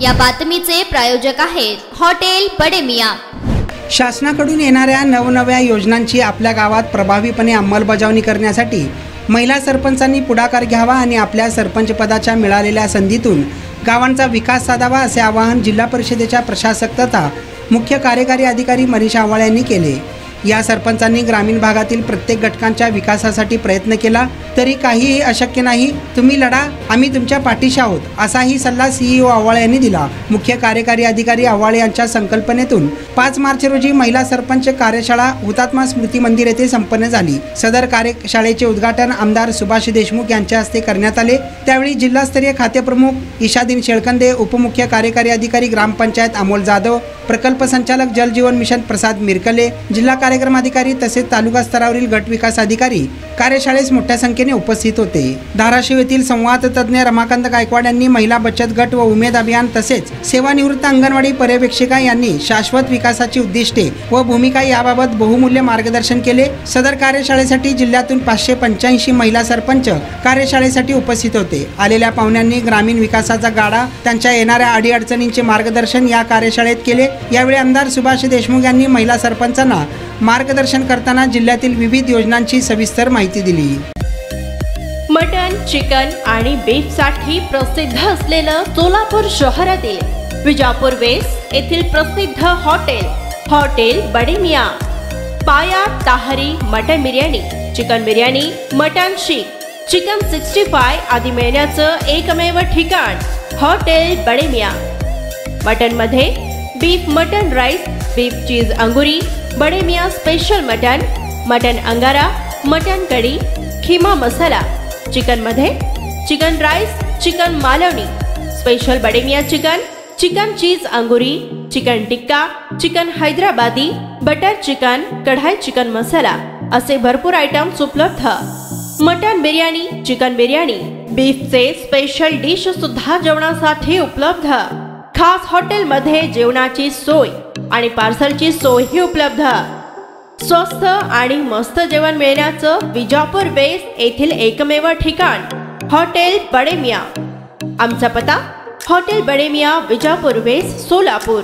या बातमीचे प्रायोजक आहेत हॉटेल बडे मियां। शासनाकडून येणाऱ्या नवनव्या योजनांची आपल्या गावात प्रभावीपणे अंमलबजावणी करण्यासाठी महिला सरपंचांनी पुढाकार घ्यावा आणि आपल्या सरपंच पदाच्या मिळालेल्या संधीतून गावांचा विकास साधावा असे आवाहन जिल्हा परिषदेच्या प्रशासक तथा मुख्य कार्यकारी अधिकारी मनीषा आव्हाळे यांनी केले। या सरपंचांनी ग्रामीण भागातील प्रत्येक घटकांच्या विकासासाठी प्रयत्न केला तरी काहीही अशक्य नाही, तुम्ही लढा, आम्ही तुमच्या पाठीशी आहोत असाही सल्ला सीईओ आव्हाळे यांनी दिला। मुख्य कार्यकारी अधिकारी आव्हाळे यांच्या संकल्पनेतून 5 मार्च रोजी महिला सरपंच कार्यशाळा हुतात्मा स्मृती मंदिर येथे संपन्न झाली। सदर कार्यशाळेचे उद्घाटन आमदार सुभाष देशमुख यांच्या हस्ते करण्यात आले। त्यावेळी जिल्हास्तरीय खातेप्रमुख ईशादीन शेळकंदे, उपमुख्य कार्यकारी अधिकारी ग्रामपंचायत अमोल जाधव, प्रकल्प संचालक जल जीवन मिशन प्रसाद मिरकले, जिल्हा कार्यक्रम अधिकारी तसेच तालुका स्तरावरील गट विकास अधिकारी कार्यशाळेस मोठ्या संख्येने उपस्थित होते। धाराशिव येथील संवाद तज्ञ रमाकांत गायकवाड यांनी महिला बचत गट व उमेद अभियान तसेच सेवानिवृत्त अंगणवाडी पर्यवेक्षिका यांनी शाश्वत विकासाची उद्दिष्टे व भूमिका याबाबत बहुमूल्य मार्गदर्शन केले। सदर कार्यशाळेसाठी जिल्ह्यातून 585 महिला सरपंच कार्यशाळेसाठी उपस्थित होते। आलेल्या पाहुण्यांनी ग्रामीण विकासाचा गाडा, त्यांच्या येणाऱ्या अडीअडचणींचे मार्गदर्शन या कार्यशाळेत केले। यावेळी आमदार सुभाष देशमुख यांनी महिला सरपंचांना मार्गदर्शन करताना जिल्ह्यातील विविध योजनांची सविस्तर माहिती दिली। मटन, चिकन आणि बीफ साठी प्रसिद्ध असलेलं सोलापूर शहरातील विजापूर वेस्ट येथील प्रसिद्ध हॉटेल बडे मियां, पाया ताहरी mutton biryani, chicken biryani, mutton शीख, चिकन 65 आदी मिळण्याचं एकमेव ठिकाण हॉटेल बडे मियां। मटन मध्ये beef mutton rice, beef cheese अंगुरी, Bade Miyan special mutton, mutton अंगारा, मटन कढी, खीमा मसाला। चिकन मध्ये chicken rice, chicken Malvani, special Bade Miyan chicken, chicken cheese अंगुरी, chicken tikka, chicken Hyderabadi, butter chicken, kadai chicken masala असे भरपूर आयटम्स उपलब्ध। मटन बिर्याणी, चिकन बिर्याणी, बीफचे स्पेशल डिश सुद्धा जेवणासाठी उपलब्ध। खास हॉटेल मध्ये जेवणाची सोय आणि पार्सलची सोयही उपलब्ध। स्वस्त आणि मस्त जेवण मिळण्याचं विजापूर वेस्ट येथील एकमेव ठिकाण हॉटेल बडे मियां। आमचा पत्ता हॉटेल बडे मियां, विजापूर वेस्ट, सोलापूर।